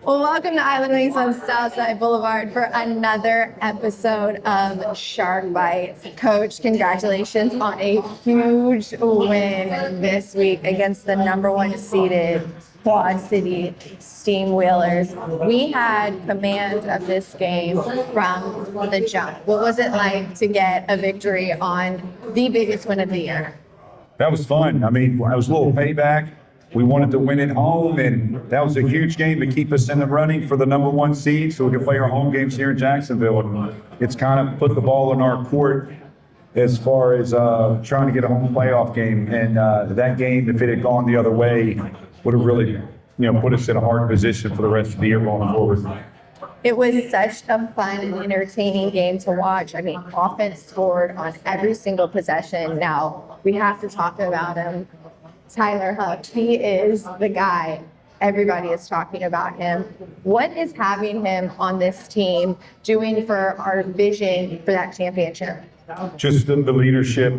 Well, welcome to Island Wings on Southside Blvd for another episode of Shark Bites. Coach, congratulations on a huge win this week against the #1 seeded Quad City Steam Wheelers. We had command of this game from the jump. What was it like to get a victory on the biggest win of the year? That was fun. I mean, it was a little payback. We wanted to win at home, and that was a huge game to keep us in the running for the #1 seed so we could play our home games here in Jacksonville. And it's kind of put the ball in our court as far as trying to get a home playoff game. And that game, if it had gone the other way, would have really, put us in a hard position for the rest of the year going forward. It was such a fun and entertaining game to watch. I mean, offense scored on every single possession. Now, we have to talk about him. Tyler Huff, he is the guy. Everybody is talking about him. What is having him on this team doing for our vision for that championship? Just the leadership,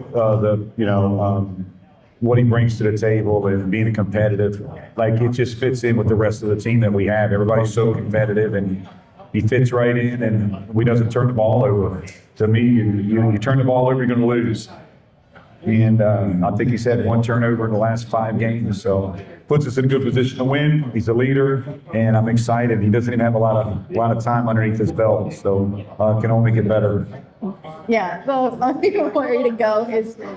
what he brings to the table and being competitive. Like, it just fits in with the rest of the team that we have. Everybody's so competitive, and he fits right in, and he doesn't turn the ball over. To me, you turn the ball over, you're going to lose. And I think he's had 1 turnover in the last 5 games, so puts us in a good position to win. He's a leader, and I'm excited. He doesn't even have a lot of time underneath his belt, so can only get better. Yeah, the only way to go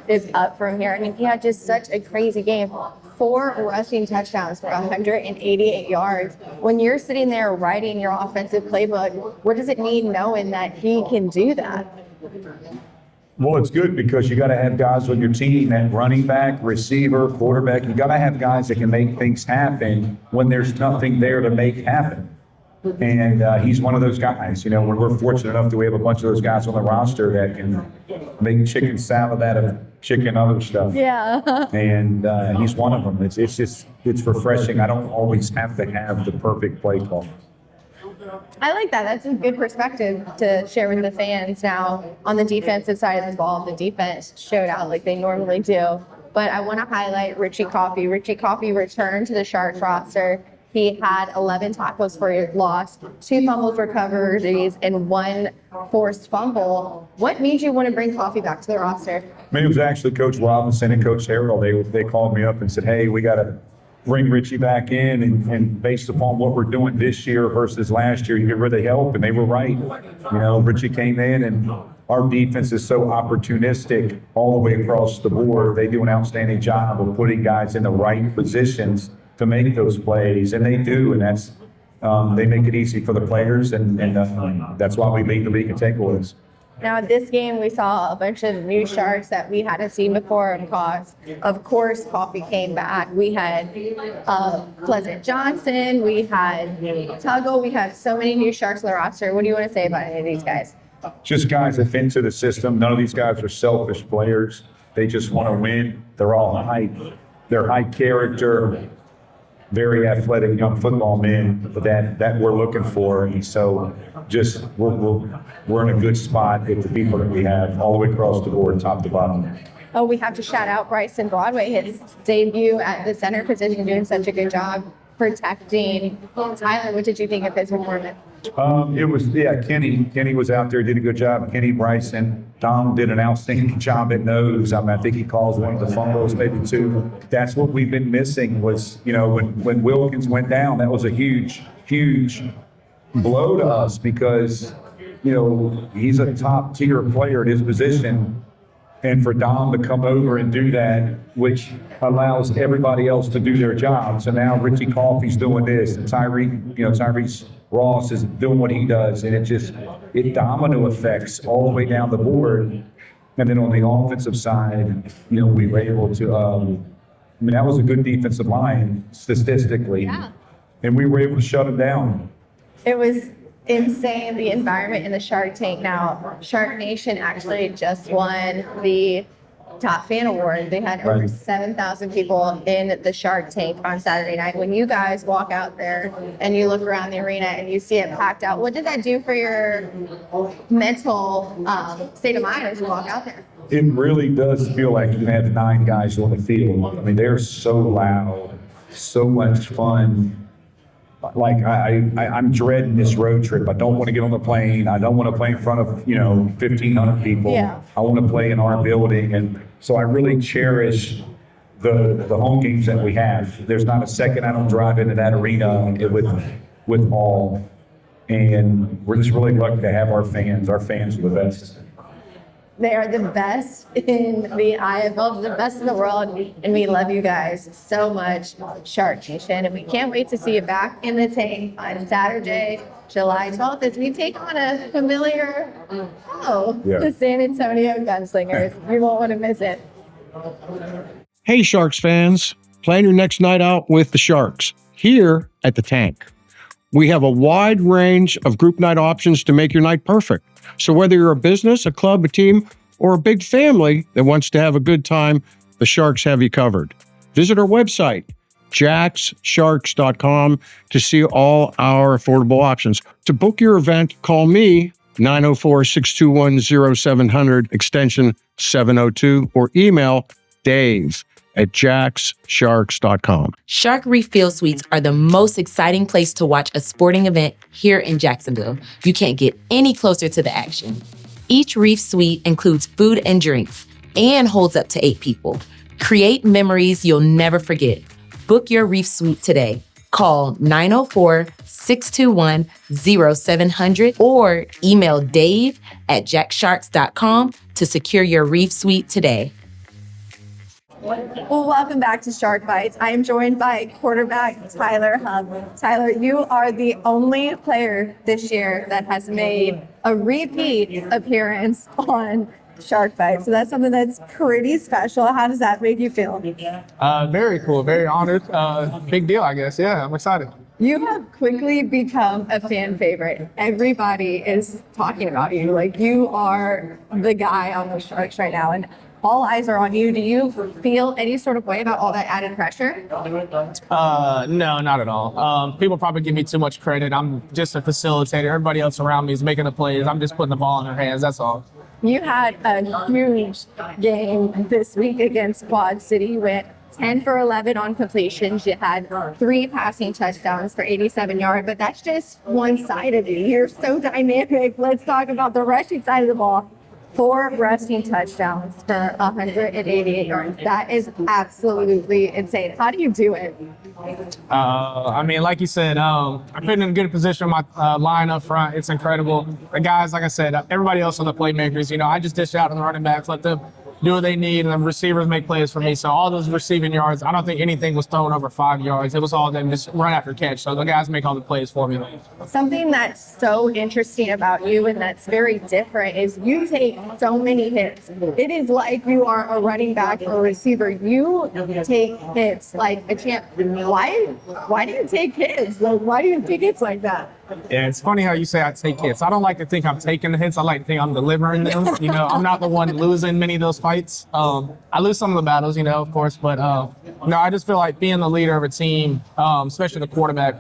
is up from here. I mean, he had just such a crazy game. 4 rushing touchdowns for 188 yards. When you're sitting there writing your offensive playbook, what does it mean knowing that he can do that? Well, it's good because you got to have guys on your team, that running back, receiver, quarterback. You got to have guys that can make things happen when there's nothing there to make happen. And he's one of those guys. We're fortunate enough that we have a bunch of those guys on the roster that can make chicken salad out of chicken other stuff. Yeah. And he's one of them. It's refreshing. I don't always have to have the perfect play call. I like that. That's a good perspective to share with the fans. Now, on the defensive side of the ball, the defense showed out like they normally do. But I want to highlight Richie Coffey. Richie Coffey returned to the Sharks roster. He had 11 tackles for loss, 2 fumbles recoveries, and 1 forced fumble. What made you want to bring Coffey back to the roster? I mean, it was actually Coach Robinson and Coach Harrell. They called me up and said, hey, we got to bring Richie back in, and based upon what we're doing this year versus last year, you get rid of help, and they were right. Richie came in, and our defense is so opportunistic all the way across the board. They do an outstanding job of putting guys in the right positions to make those plays, and they do, and that's they make it easy for the players, and that's why we lead the league in takeaways. Now, this game, we saw a bunch of new Sharks that we hadn't seen before because, of course, Coffey came back. We had Pleasant Johnson, we had Tuggle, we have so many new Sharks on the roster. What do you want to say about any of these guys? Just guys that fit into the system. None of these guys are selfish players. They just want to win. They're all they're high character, very athletic young football men that we're looking for. And so just we're in a good spot with the people that we have all the way across the board, top to bottom. Oh, we have to shout out Bryson Broadway, his debut at the center position, doing such a good job protecting Tyler. What did you think of his performance? Kenny was out there, did a good job. Kenny, Bryson, Dom did an outstanding job at nose. I think he calls one of the fumbles, maybe 2. That's what we've been missing was, when Wilkins went down, that was a huge blow to us because, he's a top tier player at his position. And for Dom to come over and do that, which allows everybody else to do their job. So now Richie Coffey's doing this, and Tyrese Ross is doing what he does, and it domino effects all the way down the board. And then on the offensive side, we were able to, that was a good defensive line statistically. Yeah. And we were able to shut them down. It was insane, the environment in the Shark Tank. Now, Shark Nation actually just won the Top Fan Award. They had over 7,000 people in the Shark Tank on Saturday night. When you guys walk out there and you look around the arena and you see it packed out, what did that do for your mental state of mind as you walk out there? It really does feel like you have 9 guys on the field. I mean, they're so loud, so much fun. Like I'm dreading this road trip. I don't want to get on the plane. I don't want to play in front of 1,500 people. Yeah. I want to play in our building, and so I really cherish the home games that we have. There's not a second I don't drive into that arena with all, and we're just really lucky to have our fans. Our fans are the best. They are the best in the IFL, the best in the world, and we love you guys so much, Shark Nation, and we can't wait to see you back in the tank on Saturday, July 12th, as we take on a familiar the San Antonio Gunslingers. You won't want to miss it. Hey, Sharks fans, plan your next night out with the Sharks here at the Tank. We have a wide range of group night options to make your night perfect. So whether you're a business, a club, a team, or a big family that wants to have a good time, the Sharks have you covered. Visit our website, jackssharks.com, to see all our affordable options. To book your event, call me, 904-621-0700, extension 702, or email dave@jackssharks.com. Shark Reef Field Suites are the most exciting place to watch a sporting event here in Jacksonville. You can't get any closer to the action. Each Reef Suite includes food and drinks and holds up to 8 people. Create memories you'll never forget. Book your Reef Suite today. Call 904-621-0700 or email dave@jackssharks.com to secure your Reef Suite today. Well, welcome back to Shark Bites. I am joined by quarterback Tyler Huff. Tyler, you are the only player this year that has made a repeat appearance on Shark Bites. So that's something that's pretty special. How does that make you feel? Very cool, very honored. Big deal, I guess. Yeah, I'm excited. You have quickly become a fan favorite. Everybody is talking about you. Like, you are the guy on the Sharks right now. And all eyes are on you. Do you feel any sort of way about all that added pressure? No, not at all. People probably give me too much credit. I'm just a facilitator. Everybody else around me is making the plays. I'm just putting the ball in their hands. That's all. You had a huge game this week against Quad City. You went 10 for 11 on completions. You had 3 passing touchdowns for 87 yards, but that's just one side of you. You're so dynamic. Let's talk about the rushing side of the ball. 4 rushing touchdowns for 188 yards. That is absolutely insane. How do you do it? I mean, like you said, I put in a good position with my line up front. It's incredible. The guys, like I said, everybody else are the playmakers. I just dish out on the running backs, let them do what they need, and the receivers make plays for me. So all those receiving yards, I don't think anything was thrown over 5 yards. It was all them just run after catch. So the guys make all the plays for me. Something that's so interesting about you and that's very different is you take so many hits. It is like you are a running back or a receiver. You take hits like a champ. Why do you take hits? Like, why do you take hits like that? Yeah, it's funny how you say I take hits. I don't like to think I'm taking the hits. I like to think I'm delivering them. I'm not the one losing many of those fights. I lose some of the battles, of course, but I just feel like being the leader of a team, especially the quarterback,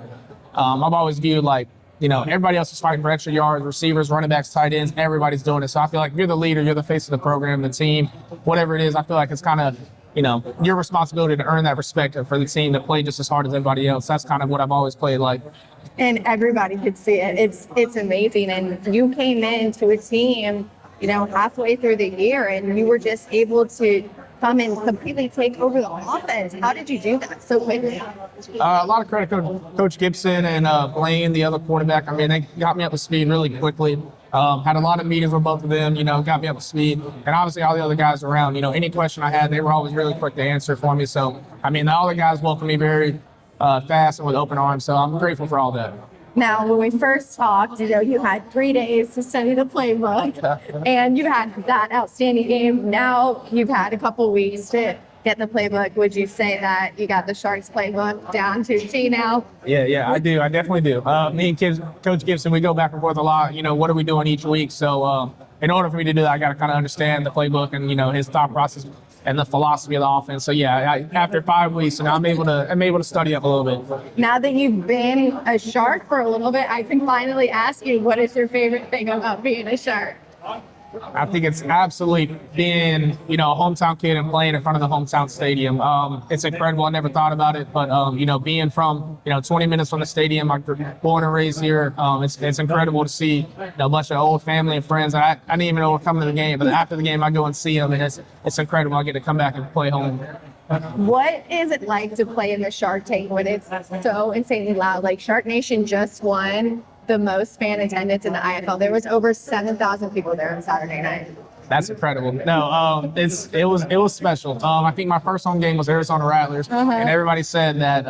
I've always viewed like, everybody else is fighting for extra yards, receivers, running backs, tight ends, everybody's doing it. So I feel like you're the leader, you're the face of the program, the team, whatever it is. I feel like it's kind of, your responsibility to earn that respect for the team to play just as hard as everybody else. That's kind of what I've always played like. And everybody could see it. It's amazing. And you came into a team, halfway through the year, and you were just able to come and completely take over the offense. How did you do that so quickly? A lot of credit to Coach Gibson and Blaine, the other quarterback. I mean, they got me up to speed really quickly. Had a lot of meetings with both of them, got me up to speed. And obviously all the other guys around, any question I had, they were always really quick to answer for me. So, I mean, the other guys welcomed me very fast and with open arms. So I'm grateful for all that. Now, when we first talked, you had 3 days to study the playbook, and you had that outstanding game. Now you've had a couple weeks to get the playbook. Would you say that you got the Sharks playbook down to a T now? Yeah, I do. I definitely do. Me and Coach Gibson, we go back and forth a lot. What are we doing each week? So in order for me to do that, I got to kind of understand the playbook and, his thought process and the philosophy of the offense. So yeah, after 5 weeks, I'm able to study up a little bit. Now that you've been a Shark for a little bit, I can finally ask you, what is your favorite thing about being a Shark? I think it's absolutely being, a hometown kid and playing in front of the hometown stadium. It's incredible. I never thought about it, but being from, 20 minutes from the stadium, I'm born and raised here. It's incredible to see a bunch of old family and friends. I didn't even know we're coming to the game, but after the game, I go and see them, and it's incredible. I get to come back and play home. What is it like to play in the Shark Tank when it's so insanely loud? Like, Shark Nation just won the most fan attendance in the IFL. There was over 7,000 people there on Saturday night. That's incredible. No, it was special. I think my first home game was Arizona Rattlers, and everybody said that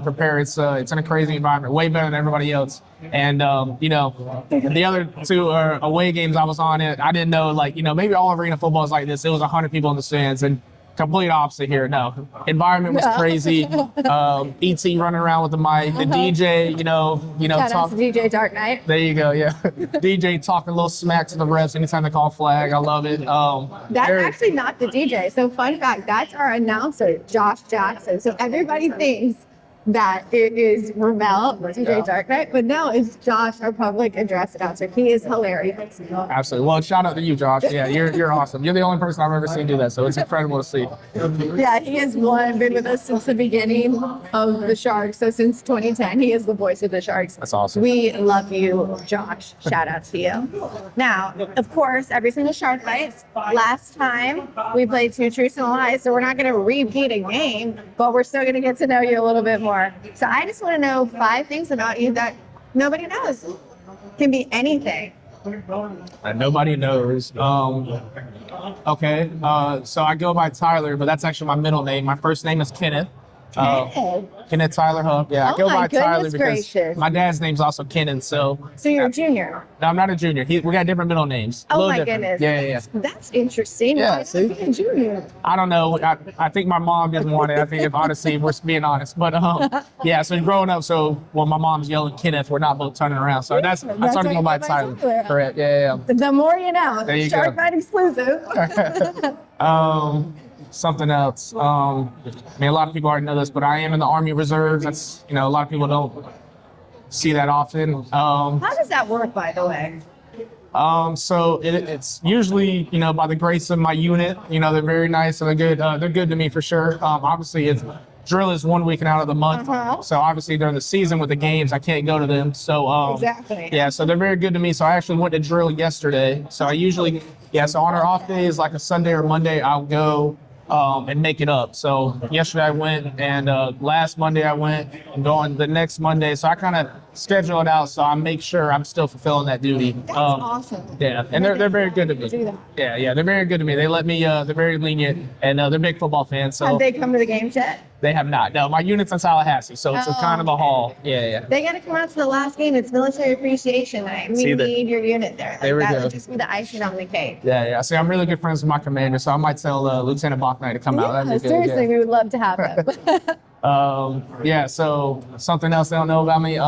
prepare. It's in a crazy environment, way better than everybody else. And the other two away games I was on, I didn't know, maybe all arena football is like this. It was 100 people in the stands, and complete opposite here. No, environment was crazy. ET running around with the mic, the DJ, Shout out to DJ Dark Knight. There you go, yeah. DJ talking a little smack to the refs anytime they call flag. I love it. That's actually not the DJ. So fun fact, that's our announcer, Josh Jackson. So everybody thinks that it is Ramel, DJ Dark Knight, but no, it's Josh, our public address announcer. He is hilarious. Absolutely. Well, shout out to you, Josh. Yeah, you're awesome. You're the only person I've ever seen do that, so it's incredible to see. Yeah, he has been with us since the beginning of the Sharks. So since 2010, he is the voice of the Sharks. That's awesome. We love you, Josh. Shout out to you. Now, of course, every single Shark Bites, last time we played Two Truths and a Lie, so we're not going to repeat a game, but we're still going to get to know you a little bit more. So I just want to know 5 things about you that nobody knows. Can be anything. Nobody knows. Okay. So I go by Tyler, but that's actually my middle name. My first name is Kenneth. Kenneth Tyler Huff. Yeah, I go by Tyler because my dad's name's also Kenan. So you're a junior? No, I'm not a junior. We got different middle names. Oh my goodness. Yeah. That's interesting. Yeah, Why see? Being a junior? I don't know. I think my mom didn't want it. I think, if honestly, we're being honest. But yeah. So growing up, when my mom's yelling Kenneth, we're not both turning around. So I started going by Tyler. Correct. Yeah. The more you know. There you Shark go. Bite exclusive. Something else. A lot of people already know this, but I am in the Army Reserves. That's, a lot of people don't see that often. How does that work, by the way? So it's usually, by the grace of my unit. They're very nice and they're good. They're good to me for sure. Obviously, drill is 1 weekend out of the month. So obviously during the season with the games, I can't go to them. So exactly. Yeah, so they're very good to me. So I actually went to drill yesterday. So I usually, so on our off days, like a Sunday or Monday, I'll go and make it up. So yesterday I went, and last Monday I went, and going the next Monday. So I kind of schedule it out so I make sure I'm still fulfilling that duty. That's awesome. Yeah, and they're very good to me. Yeah, they're very good to me. They let me. They're very lenient, and they're big football fans. So have they come to the games yet? They have not. No, my unit's in Tallahassee, so it's a kind of a haul. Yeah. They got to come out to the last game. It's military appreciation night. We need your unit there. There we that go. would just be the icing on the cake. Yeah. See, I'm really good friends with my commander, so I might tell Lieutenant Bachnight to come out. That'd be good, Seriously, we would love to have them. So something else they don't know about me.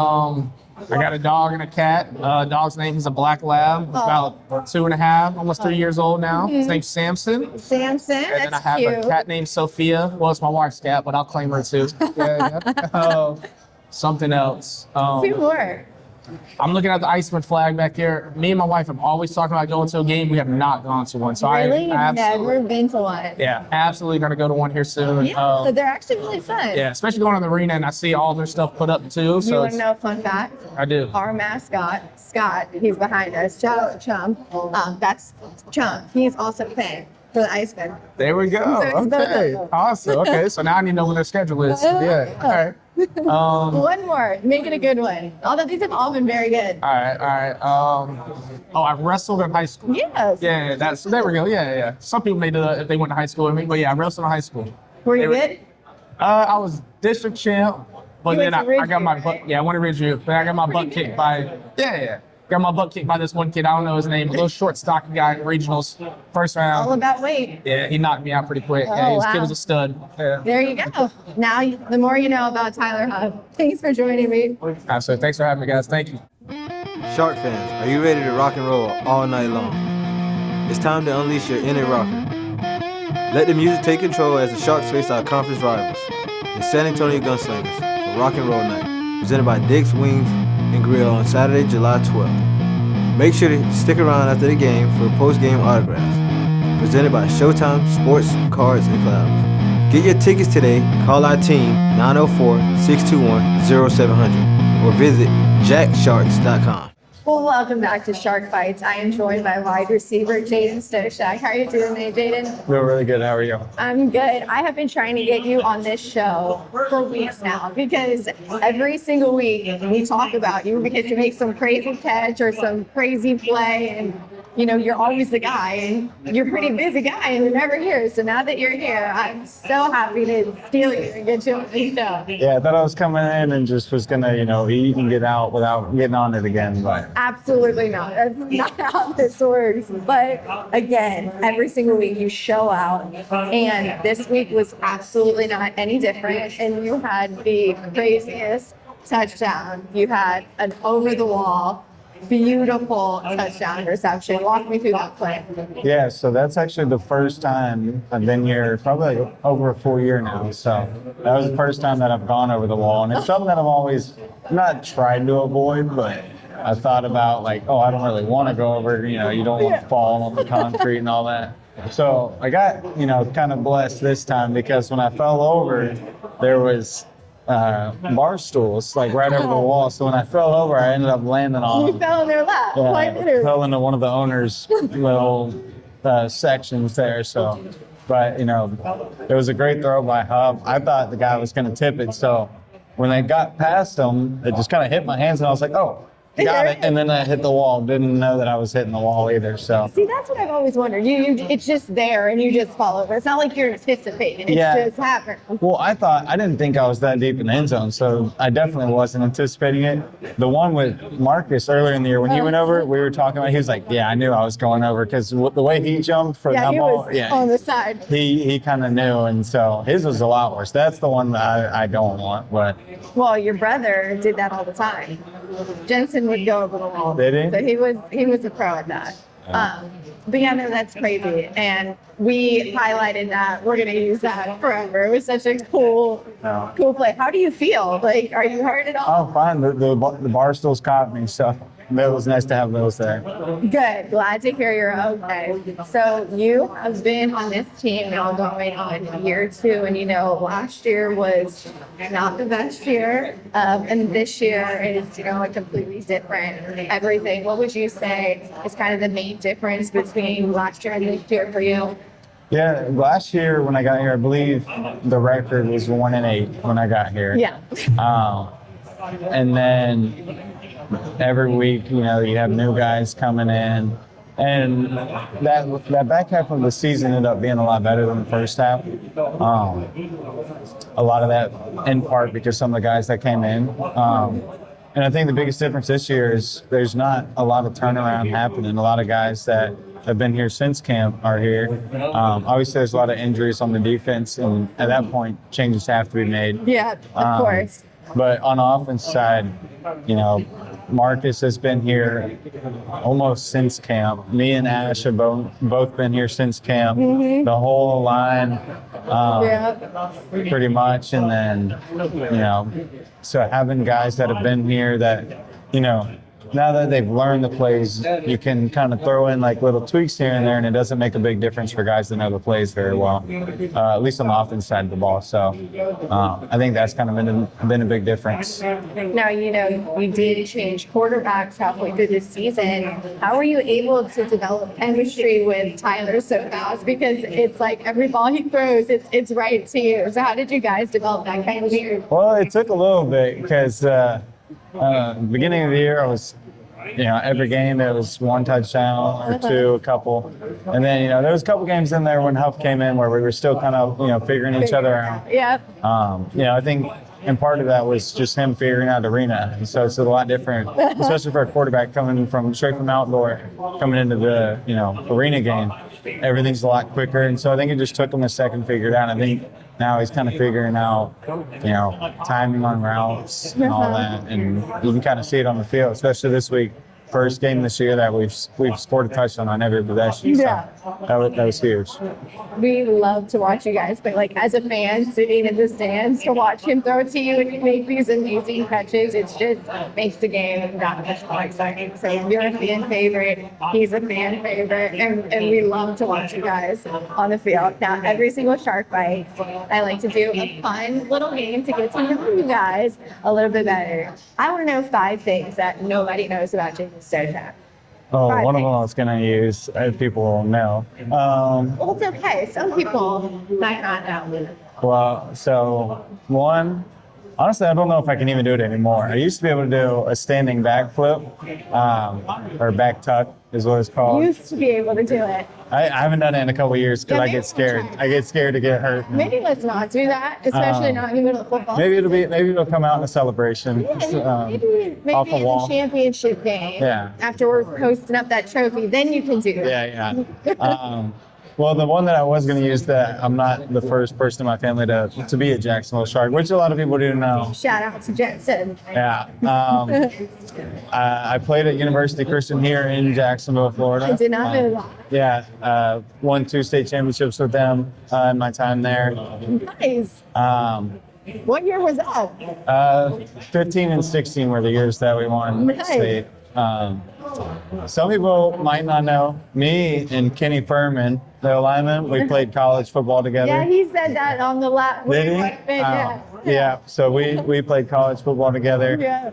I got a dog and a cat. Dog's name is a black lab. He's about 2.5, almost 3 years old now. His name's Samson. Samson, And then I that's have cute. a cat named Sophia. Well, it's my wife's cat, but I'll claim her too. Something else. 2 more. I'm looking at the Iceman flag back here. Me and my wife have always talked about going to a game. We have not gone to one. So Really? I Never been to one. Yeah, absolutely going to go to one here soon. Yeah, so they're actually really fun. Yeah, especially going to the arena and I see all their stuff put up too. You So want to know a fun fact? I do. Our mascot, Scott, he's behind us. Shout out to Chum. That's Chum. He's also a fan for the Iceman. There we go. So it's both Okay, of them. awesome. Okay, so now I need to know when their schedule is. Yeah. All right. One more. Make it a good one. Although these have all been very good. All right. I wrestled in high school. Yes. Yeah, there we go. Yeah. Some people may do that if they went to high school with me, but yeah, I wrestled in high school. Were you good? I was district champ, but You then went to I got my Ridgeview, butt. right? Yeah, I went to Ridgeview, but I got my butt kicked by. Yeah. Got my butt kicked by this one kid. I don't know his name. A little short, stocky guy in regionals, first round. All about weight. Yeah, he knocked me out pretty quick. Oh, Yeah, his kid wow. was a stud. Yeah. There you go. Now, the more you know about Tyler Huff. Thanks for joining me. So thanks for having me, guys. Thank you. Shark fans, are you ready to rock and roll all night long? It's time to unleash your inner rocker. Let the music take control as the Sharks face our conference rivals, the San Antonio Gunslingers, for Rock and Roll Night, presented by Dick's Wings and Grill on Saturday, July 12th. Make sure to stick around after the game for post-game autographs, presented by Showtime Sports, Cards, and Clouds. Get your tickets today. Call our team 904-621-0700 or visit jacksharks.com. Well, welcome back to Shark Bites. I am joined by wide receiver Jaden Stoshak. How are you doing today, Jaden? Doing really good. How are you? I'm good. I have been trying to get you on this show for weeks now because every single week we talk about you because you make some crazy catch or some crazy play, and you know you're always the guy, and you're a pretty busy guy, and you're never here. So now that you're here, I'm so happy to steal you and get you on the show. Yeah, I thought I was coming in and just was gonna, eat and get out without getting on it again, but Absolutely not. That's not how this works. But again, every single week you show out, and this week was absolutely not any different. And you had the craziest touchdown. You had an over-the-wall, beautiful touchdown reception. Walk me through that play. yeah. So that's actually the first time I've been here, probably over a full year now. So that was the first time that I've gone over the wall, and it's something that I've always not tried to avoid, but I thought about I don't really want to go over. You don't want to fall on the concrete and all that. So I got kind of blessed this time because when I fell over, there was bar stools right over the wall. So when I fell over, I ended up landing on You them. fell in their lap. Yeah, Quite I literally. fell into one of the owner's little sections there. So, but it was a great throw by Huff. I thought the guy was going to tip it. So when I got past him, it just kind of hit my hands, and I was like, oh. Got it, and then I hit the wall. Didn't know that I was hitting the wall either. So See, that's what I've always wondered. It's just there, and you just fall over. It's not like you're anticipating. It just happened. Well, I didn't think I was that deep in the end zone, so I definitely wasn't anticipating it. The one with Marcus earlier in the year when he went over, we were talking about. He was like, "Yeah, I knew I was going over because the way he jumped for that He ball, was on the side. he kind of knew, and so his was a lot worse. That's the one that I don't want, but." Well, your brother did that all the time. Jensen would go over the wall. Did he? So he was a pro at that. But yeah, no, that's crazy. And we highlighted that. We're gonna use that forever. It was such a cool play. How do you feel? Are you hurt at all? Oh, fine. The bar stools caught me, so it was nice to have those there. Good. Glad to hear you're okay. So you have been on this team now going on year 2, and last year was not the best year, and this year is a completely different everything. What would you say is kind of the main difference between last year and this year for you? Yeah, last year when I got here, I believe the record was 1-8 when I got here. Yeah. And then every week, you have new guys coming in, and that back half of the season ended up being a lot better than the first half. A lot of that in part because some of the guys that came in. And I think the biggest difference this year is there's not a lot of turnaround happening. A lot of guys that have been here since camp are here. Obviously, there's a lot of injuries on the defense, and at that point, changes have to be made. Yeah, of course. But on the offense side, Marcus has been here almost since camp. Me and Ash have both been here since camp. Mm-hmm. The whole line, pretty much. And then, so having guys that have been here that, now that they've learned the plays, you can kind of throw in little tweaks here and there, and it doesn't make a big difference for guys that know the plays very well, at least on the offense side of the ball. So I think that's kind of been a big difference. Now, you did change quarterbacks halfway through the season. How were you able to develop chemistry with Tyler so fast? Because it's every ball he throws, it's right to you. So how did you guys develop that chemistry? Well, it took a little bit because beginning of the year, I was every game there was one touchdown or two, a couple. And then, there was a couple games in there when Huff came in where we were still kind of, figuring each other out. Yep. I think, and part of that was just him figuring out arena. And so it's a lot different, especially for a quarterback coming straight from outdoor, coming into the, arena game. Everything's a lot quicker. And so I think it just took him a second to figure it out. I think now he's kind of figuring out, timing on routes and all that. And you can kind of see it on the field, especially this week. first game this year that we've scored a touchdown on every possession. So Yeah. that was huge. We love to watch you guys, but like as a fan sitting in the stands to watch him throw to you and make these amazing catches, it just makes the game that much more exciting. So you're a fan favorite, he's a fan favorite, and we love to watch you guys on the field. Now, every single Shark Bite, I like to do a fun little game to get to know you guys a little bit better. I want to know 5 things that nobody knows about Jaden Stoshak. Oh, Right. one of them I was gonna use, people will know. Well, it's okay. Some people might not know. Well, so one, honestly, I don't know if I can even do it anymore. I used to be able to do a standing back flip, or back tuck is what it's called. Used to be able to do it. I haven't done it in a couple of years because Yeah, I maybe get scared. we'll try. I get scared to get hurt. Maybe let's not do that, especially not in the middle of football. Maybe it'll come out in a celebration. Maybe off a in wall. the championship game. Yeah. After we're posting up that trophy, then you can do it. Yeah. Well, the one that I was going to use that I'm not the first person in my family to be a Jacksonville Shark, which a lot of people do know. Shout out to Jensen. Yeah. I played at University Christian here in Jacksonville, Florida. I did not know that. Yeah. Won 2 state championships with them in my time there. Nice. What year was that? 15 and 16 were the years that we won Nice. state. Some people might not know, me and Kenny Furman, the lineman, we played college football together. Yeah, he said that on the last. Did he? Yeah. So we played college football together. Yeah.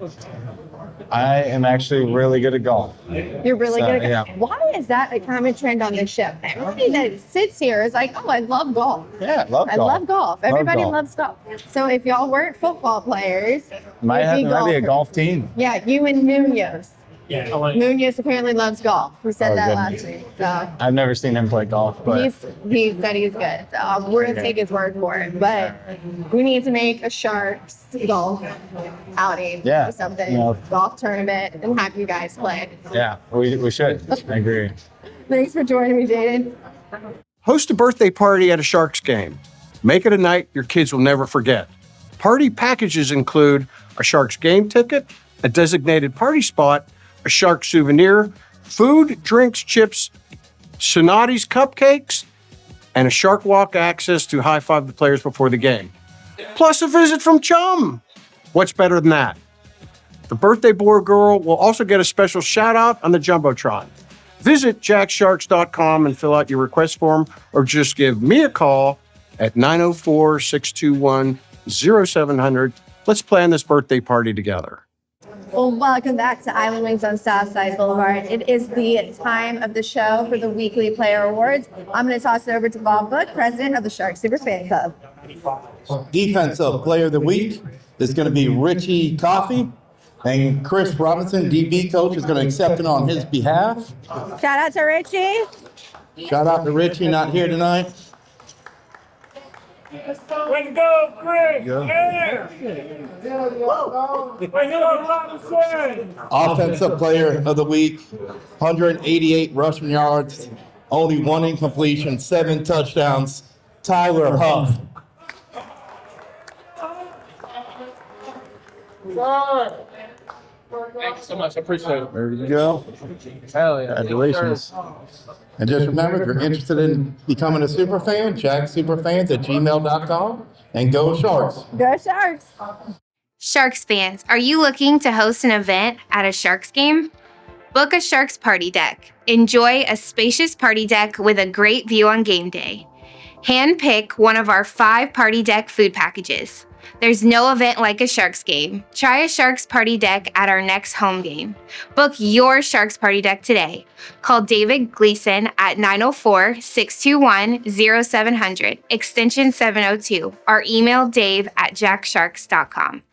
I am actually really good at golf. You're really So, good at yeah. Why is that a common trend on this show? Everybody that sits here is like, oh, I love golf. Yeah, love golf. I love golf. Everybody golf. loves golf. So if y'all weren't football players, Might you'd be a golfers. golf team. Yeah, you and Munoz. Munoz apparently loves golf. We said Oh, that goodness. last week. So I've never seen him play golf, but he said he's good. So we're gonna take his word for it. But we need to make a Sharks golf outing Yeah, or something, you know. golf tournament, and have you guys play. yeah, we should. I agree. Thanks for joining me, Jaden. Host a birthday party at a Sharks game. Make it a night your kids will never forget. Party packages include a Sharks game ticket, a designated party spot, a Sharks souvenir, food, drinks, chips, Sonati's cupcakes, and a Shark Walk access to high-five the players before the game. Plus a visit from Chum. What's better than that? The birthday boy or girl will also get a special shout-out on the Jumbotron. Visit jacksharks.com and fill out your request form, or just give me a call at 904-621-0700. Let's plan this birthday party together. Well, welcome back to Island Wings on Southside Blvd. It is the time of the show for the weekly player awards. I'm going to toss it over to Bob Book, president of the Sharks Super Fan Club. Defensive Player of the Week is going to be Richie Coffey, and Chris Robinson, DB coach, is going to accept it on his behalf. Shout out to Richie. Shout out to Richie, not here tonight. Way to go, Chris! Yeah! Way to go, Robinson! Offensive Player of the Week, 188 rushing yards, only 1 incompletion, 7 touchdowns, Tyler Huff. Thank you so much. I appreciate it. There you go. Hell yeah. Congratulations. And just remember, if you're interested in becoming a super fan, jacksuperfans@gmail.com, and go Sharks. Go Sharks. Sharks fans, are you looking to host an event at a Sharks game? Book a Sharks party deck. Enjoy a spacious party deck with a great view on game day. Handpick one of our 5 party deck food packages. There's no event like a Sharks game. Try a Sharks party deck at our next home game. Book your Sharks party deck today. Call David Gleason at 904-621-0700, extension 702, or email dave@jacksharks.com.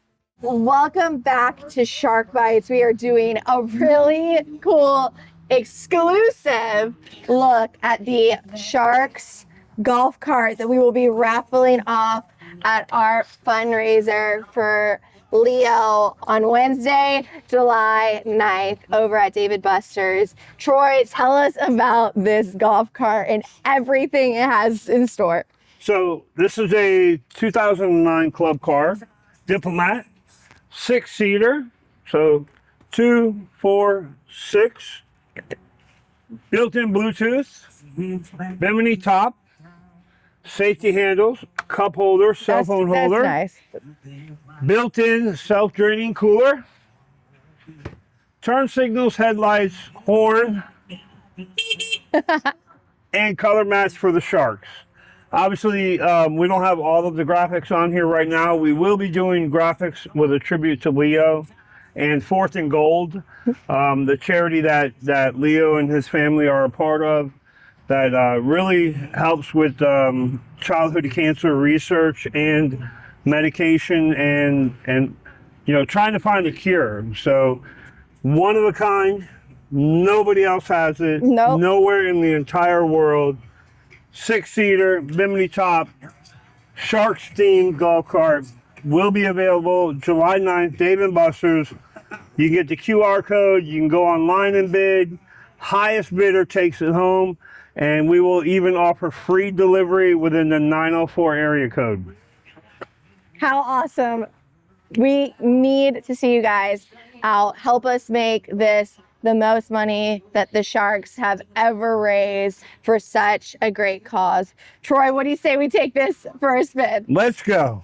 Welcome back to Shark Bites. We are doing a really cool, exclusive look at the Sharks golf cart that we will be raffling off at our fundraiser for Leo on Wednesday, July 9th over at David Buster's. Troy, tell us about this golf cart and everything it has in store. So this is a 2009 club car, Diplomat, 6-seater. So 2, 4, 6. Built-in Bluetooth, Bimini top, safety handles, cup holder, cell phone holder. That's Built-in self-draining cooler, turn signals, headlights, horn, and color match for the Sharks. Obviously, we don't have all of the graphics on here right now. We will be doing graphics with a tribute to Leo and Fourth and Gold, the charity that Leo and his family are a part of, that really helps with childhood cancer research and medication and trying to find a cure. So one of a kind, nobody else has it. Nope. Nowhere in the entire world. 6-seater, Bimini top, Sharks themed golf cart will be available July 9th, Dave & Buster's. You get the QR code, you can go online and bid. Highest bidder takes it home, and we will even offer free delivery within the 904 area code. How awesome. We need to see you guys out. Help us make this the most money that the Sharks have ever raised for such a great cause. Troy, what do you say we take this for a spin? Let's go.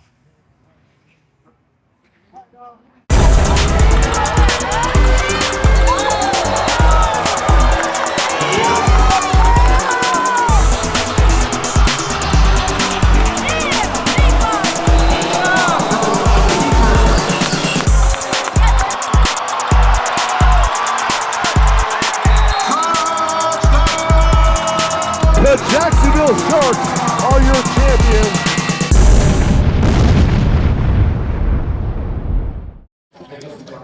The Jacksonville Sharks are your champions.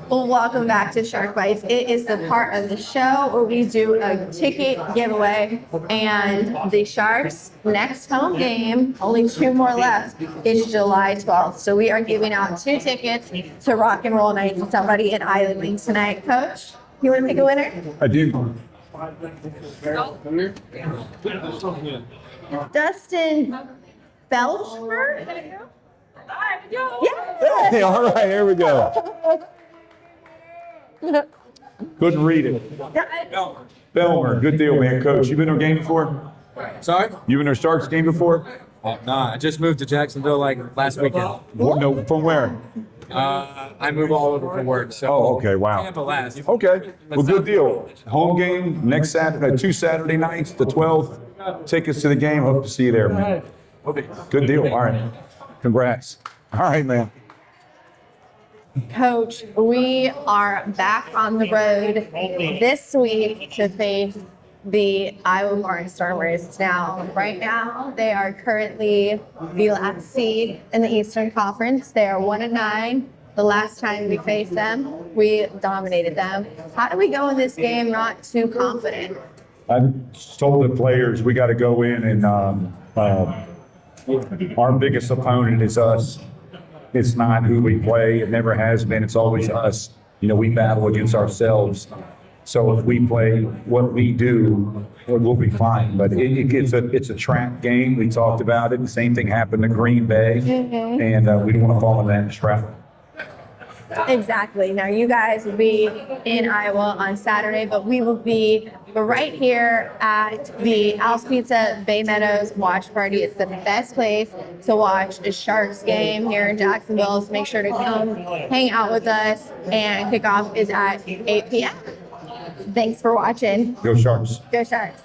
Well, welcome back to Shark Bites. It is the part of the show where we do a ticket giveaway, and the Sharks' next home game, only 2 more left, is July 12th. So we are giving out 2 tickets to Rock and Roll Night to somebody in Island Wing tonight. Coach, you want to pick a winner? I do. Dustin Belcher? Hey, all right, here we go. Couldn't read it. Belmer, good deal, man. Coach, you been to a game before? Sorry? You been to a Sharks game before? Nah, I just moved to Jacksonville like last weekend. No, from where? I move all over for work. So Oh, okay, wow. Tampa last. Okay, well, good deal. Home game next Saturday, 2 Saturday nights, the 12th. Tickets to the game. Hope to see you there, man. Good deal. All right. Congrats. All right, man. Coach, we are back on the road this week to face the Iowa Barnstormers. Now, right now, they are currently the last seed in the Eastern Conference. They are 1-9. The last time we faced them, we dominated them. How do we go in this game not too confident? I told the players we got to go in and our biggest opponent is us. It's not who we play. It never has been. It's always us. We battle against ourselves. So if we play what we do, we'll be fine. But it's a trap game. We talked about it. The same thing happened to Green Bay. And we don't want to fall into that trap. Exactly. Now, you guys will be in Iowa on Saturday, but we will be right here at the Al's Pizza Bay Meadows watch party. It's the best place to watch a Sharks game here in Jacksonville. So make sure to come hang out with us. And kickoff is at 8 p.m. Thanks for watching. Go Sharks. Go Sharks.